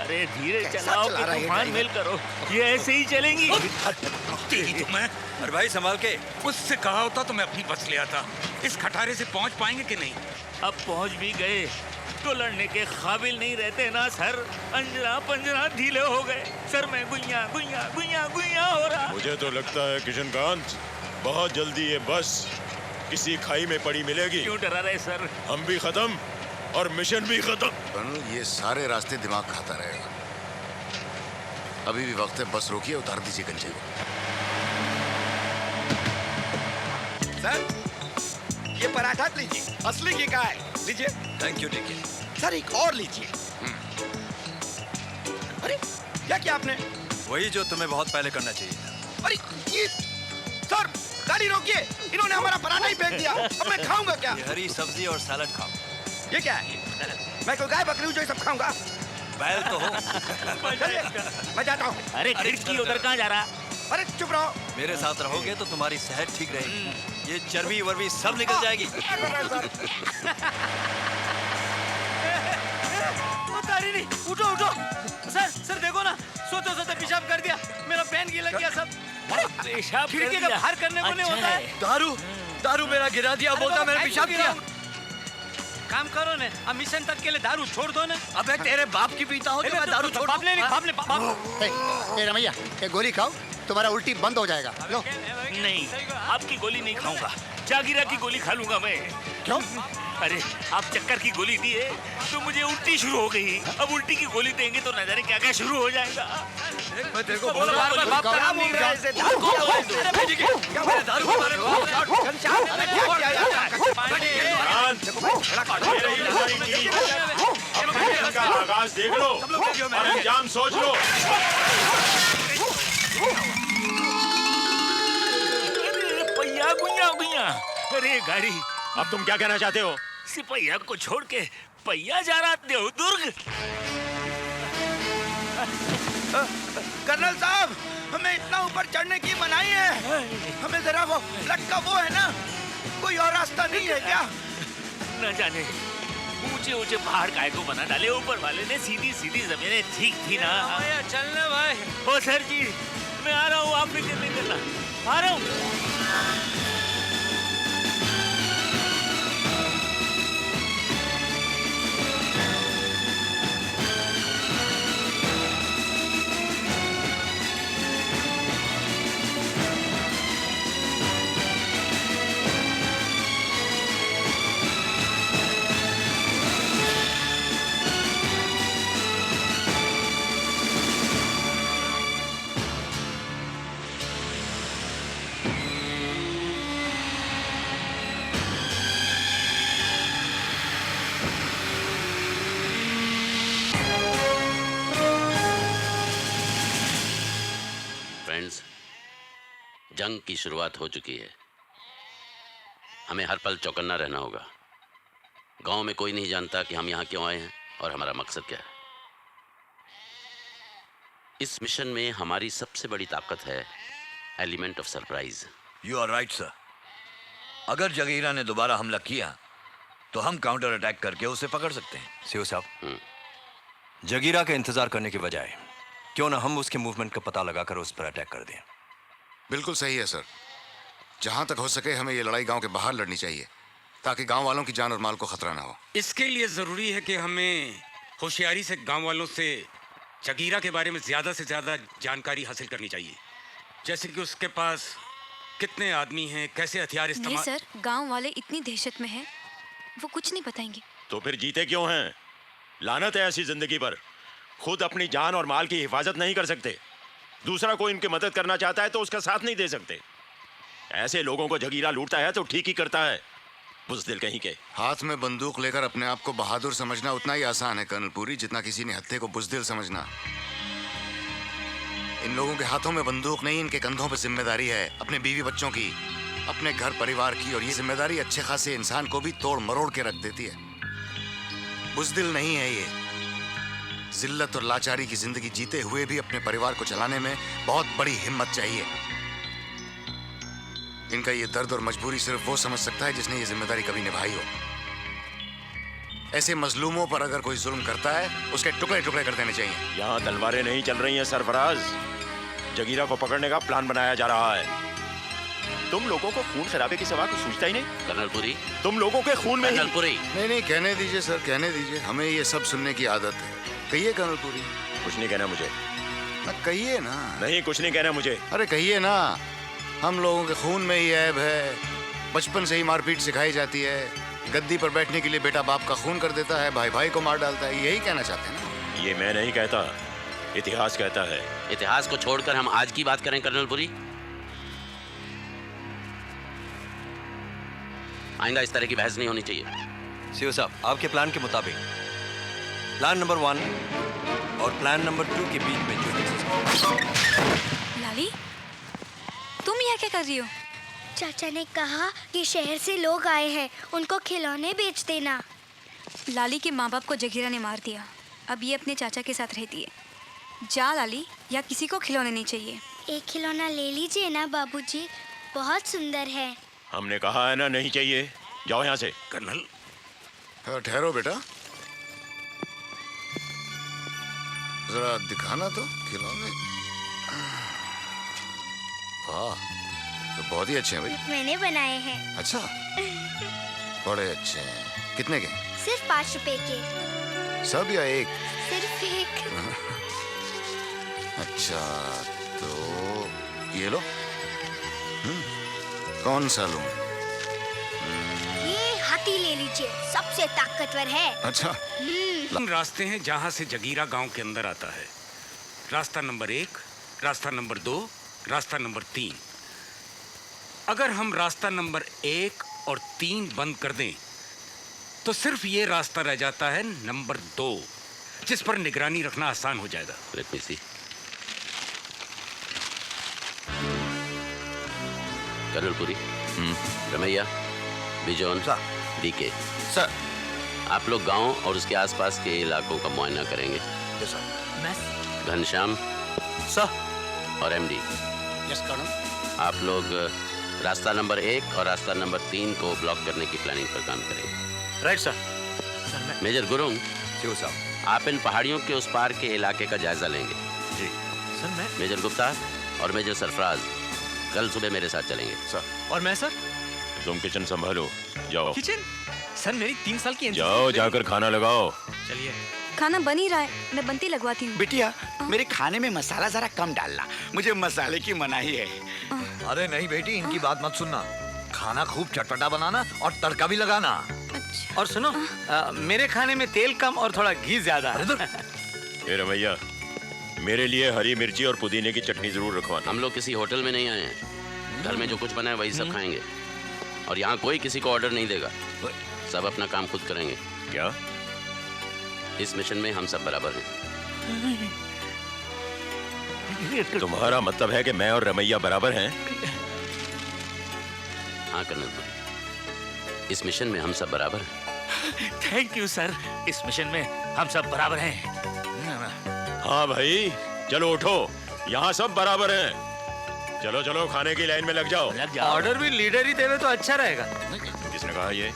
अरे धीरे चलाओ कि तूफान मेल करो, ये ऐसे ही चलेंगी। तेरी तो मैं। अरे भाई संभाल के। उससे कहा होता तो मैं अपनी बस ले आता। इस खटारे से पहुंच पाएंगे कि नहीं? अब पहुंच भी गए तो लड़ने के काबिल नहीं रहते ना सर। अंजरा पंजरा ढीले हो गए सर, मैं गुइया गुइया गुइया गुइया हो रहा। मुझे तो लगता है किशनकांत बहुत जल्दी ये बस किसी खाई में पड़ी मिलेगी। क्यों डरा रहे सर? हम भी खत्म और मिशन भी खत्म। बनु, ये सारे रास्ते दिमाग खाता रहेगा। अभी भी वक्त है, बस रोकिए, उतार दीजिए गंजे को। सर ये पराठा लीजिए, असली घी का है, लीजिए। Thank you, take care. Sir एक और लीजिए। अरे क्या किया आपने? वही जो तुम्हें बहुत पहले करना चाहिए था। अरे ये सर गाड़ी रोकिए, इन्होंने हमारा पराठा ही फेंक दिया। अब मैं खाऊंगा क्या? ये हरी सब्जी और सैलड खाओ। ये क्या है? मैं कोई गाय बकरी हूँ जो ये सब खाऊंगा? बैल तो हो। मैं जाता हूँ। अरे खिड़की उधर कहाँ जा रहा? अरे चुप रहो। मेरे साथ रहोगे तो तुम्हारी सेहत ठीक रहेगी। ये चर्बी वर्बी सब निकल जाएगी। उतारी नहीं, उठो उठो। सर सर देखो ना, सोते सोते पेशाब कर दिया, मेरा पेन गिर लग गया सब। पेशाब खिड़की का बाहर करने को नहीं होता है। दारू मेरा गिरा दिया, बोलता मैंने पेशाब किया। काम करो ना, अब मिशन तक के लिए दारू छोड़ दो ना। अबे तेरे बाप की पीता हो तो मैं दारू छोड़ बाप ले बाप ले बाप। ए रमैया, ये गोली खाओ, तुम्हारा उल्टी बंद हो जाएगा। लो। नहीं, आपकी गोली नहीं खाऊंगा, जागीरा की गोली खा लूंगा मैं। क्यों? अरे आप चक्कर की गोली दिए तो मुझे उल्टी शुरू हो गई। अब उल्टी की गोली देंगे तो न जाने क्या क्या शुरू हो जाएगा। मैं तेरे को बोल रहा हूँ, बाप का नाम नहीं रहा इसे। दारू को क्या मेरे दारू के बारे में क्या किया आगाज देख लो और अंजाम सोच लो। पहिया गुइया गुइया। अरे गाड़ी। अब तुम क्या कहना चाहते हो? सिपहिया को छोड़ के पहिया जा रहा देवदुर्ग। कर्नल साहब, हमें इतना ऊपर चढ़ने की मनाही है। हमें जरा वो लटका वो है ना, कोई और रास्ता नहीं है क्या? न जाने ऊंचे ऊंचे पहाड़ काय को बना डाले ऊपर वाले ने। सीधी सीधी जमीनें ठीक थी ना। चलना भाई। ओ सर जी, मैं आ रहा हूँ, आप फिक्र नहीं करना, आ रहा हूँ। फ्रेंड्स, जंग की शुरुआत हो चुकी है। हमें हर पल चौकन्ना रहना होगा। गांव में कोई नहीं जानता कि हम यहाँ क्यों आए हैं और हमारा मकसद क्या है। इस मिशन में हमारी सबसे बड़ी ताकत है element of surprise. You are right sir. अगर जगीरा ने दोबारा हमला किया तो हम काउंटर अटैक करके उसे पकड़ सकते हैं। सीओ साहब, जगीरा का इंतजार करने के बजाय क्यों ना हम उसके मूवमेंट का पता लगाकर उस पर अटैक कर दें। बिल्कुल सही है सर। जहां तक हो सके हमें ये लड़ाई गांव के बाहर लड़नी चाहिए ताकि गांव वालों की जान और माल को खतरा ना हो। इसके लिए जरूरी है कि हमें होशियारी से गांव वालों से जगीरा के बारे में ज्यादा से ज्यादा जानकारी हासिल करनी चाहिए। जैसे कि उसके पास कितने आदमी हैं, कैसे हथियार नहीं इस्तेमाल। सर, गांव वाले इतनी दहशत में हैं, वो कुछ नहीं बताएंगे। तो फिर जीते क्यों हैं? लानत है ऐसी जिंदगी पर। खुद अपनी जान और माल की हिफाजत नहीं कर सकते, दूसरा कोई इनकी मदद करना चाहता है तो उसका साथ नहीं दे सकते। ऐसे लोगों को जगीरा लूटता है तो ठीक ही करता है, बुज़दिल कहीं के। हाथ में बंदूक लेकर अपने आप को बहादुर समझना उतना ही आसान है कर्नल पुरी जितना किसी ने हत्थे को बुज़दिल समझना। इन लोगों के हाथों में बंदूक नहीं, इनके कंधों पे जिम्मेदारी है अपने बीवी बच्चों की, अपने घर परिवार की। और ये जिम्मेदारी अच्छे खासे इंसान को भी तोड़ मरोड़ के रख देती है। बुज़दिल नहीं है ये। जिल्लत और लाचारी की जिंदगी जीते हुए भी अपने परिवार को चलाने में बहुत बड़ी हिम्मत चाहिए। इनका ये दर्द और मजबूरी सिर्फ वो समझ सकता है जिसने ये जिम्मेदारी कभी निभाई हो। ऐसे मजलूमों पर अगर कोई जुल्म करता है उसके टुकड़े टुकड़े कर देने चाहिए। यहाँ तलवारें नहीं चल रही हैं सरफराज, जगीरा को पकड़ने का प्लान बनाया जा रहा है। तुम लोगों को खून खराबे की सवा कुछ सूझता ही नहीं। कर्नल पुरी, तुम लोगों के खून में कर्नल पुरी, नहीं कहने दीजिए सर, कहने दीजिए, हमें ये सब सुनने की आदत है। कहिए कर्नल पुरी। कुछ नहीं कहना मुझे। कहिए ना। नहीं, कुछ नहीं कहना मुझे। अरे कहिए ना, हम लोगों के खून में ही ऐब है। बचपन से ही मारपीट सिखाई जाती है। गद्दी पर बैठने के लिए बेटा बाप का खून कर देता है, भाई भाई को मार डालता है। यही कहना चाहते हैं ना? ये मैं नहीं कहता, इतिहास कहता है। इतिहास को छोड़कर हम आज की बात करें कर्नल पुरी। आइंदा इस तरह की बहस नहीं होनी चाहिए। सीओ साहब, आपके प्लान के मुताबिक प्लान नंबर 1 और प्लान नंबर 2 के बीच में जो लाली, तुम यहाँ क्या कर रही हो? चाचा ने कहा कि शहर से लोग आए हैं, उनको खिलौने बेच देना। लाली के माँ बाप को जगीरा ने मार दिया, अब ये अपने चाचा के साथ रहती है। जा लाली, या किसी को खिलौने नहीं चाहिए। एक खिलौना ले लीजिए ना बाबूजी, बहुत सुंदर है। हमने कहा है ना नहीं चाहिए, जाओ यहाँ से। कर्नल ठहरो बेटा, जरा दिखाना तो खिलौने। वाह, तो बहुत ही अच्छे हैं भाई। मैंने बनाए हैं। अच्छा, बड़े अच्छे हैं। कितने के? सिर्फ 5 रुपए के। सब या एक? सिर्फ एक। अच्छा, तो ये लो। कौन सा लूं? ये हाथी ले लीजिए, सबसे ताकतवर है। अच्छा। तीन रास्ते हैं जहां से जगीरा गांव के अंदर आता है। रास्ता नंबर 1, रास्ता नंबर 2, रास्ता नंबर 3। अगर हम रास्ता नंबर 1 और 3 बंद कर दें तो सिर्फ ये रास्ता रह जाता है नंबर 2, जिस पर निगरानी रखना आसान हो जाएगा। Let me see. Colonel Puri, Ramaiah, Bijon, DK, sir. आप लोग गांव और उसके आसपास के इलाकों का मुआयना करेंगे। घनश्याम सर और एमडी, यस कर्नल। आप लोग रास्ता नंबर 1 और रास्ता नंबर 3 को ब्लॉक करने की प्लानिंग पर काम करेंगे। Right sir. Major Gurung, CO साहब, आप इन पहाड़ियों के उस पार के इलाके का जायजा लेंगे। जी सर। मैं मेजर गुप्ता और मेजर सरफराज कल सुबह मेरे साथ चलेंगे। सर। और मैं सर? तुम किचन संभालो, जाओ। किचन? सर मेरी 3 साल की जाओ, जाकर खाना लगाओ। चलिए। खाना बन ही रहा है, मैं बनती लगवाती हूँ। बिटिया, मेरे खाने में मसाला जरा कम डालना, मुझे मसाले की मनाही है। अरे नहीं बेटी, इनकी बात मत सुनना। खाना खूब चटपटा बनाना और तड़का भी लगाना। अच्छा। और सुनो, मेरे खाने में तेल कम और थोड़ा घी ज्यादा। ए रमैया, मेरे लिए हरी मिर्ची और पुदीने की चटनी जरूर रखवाना। हम लोग किसी होटल में नहीं आए हैं, घर में जो कुछ बना है वही सब खाएंगे। और यहाँ कोई किसी को ऑर्डर नहीं देगा, सब अपना काम खुद करेंगे। क्या? इस मिशन में हम सब बराबर हैं। तुम्हारा मतलब है कि मैं और रमैया बराबर हैं? हाँ कर्नल पुरी, इस मिशन में हम सब बराबर हैं। थैंक यू सर, इस मिशन में हम सब बराबर हैं। हाँ भाई, चलो उठो, यहाँ सब बराबर हैं। चलो चलो, खाने की लाइन में लग जाओ। ऑर्डर भी लीडर ही देवे तो अच्छा रहेगा। किसने कहा ये?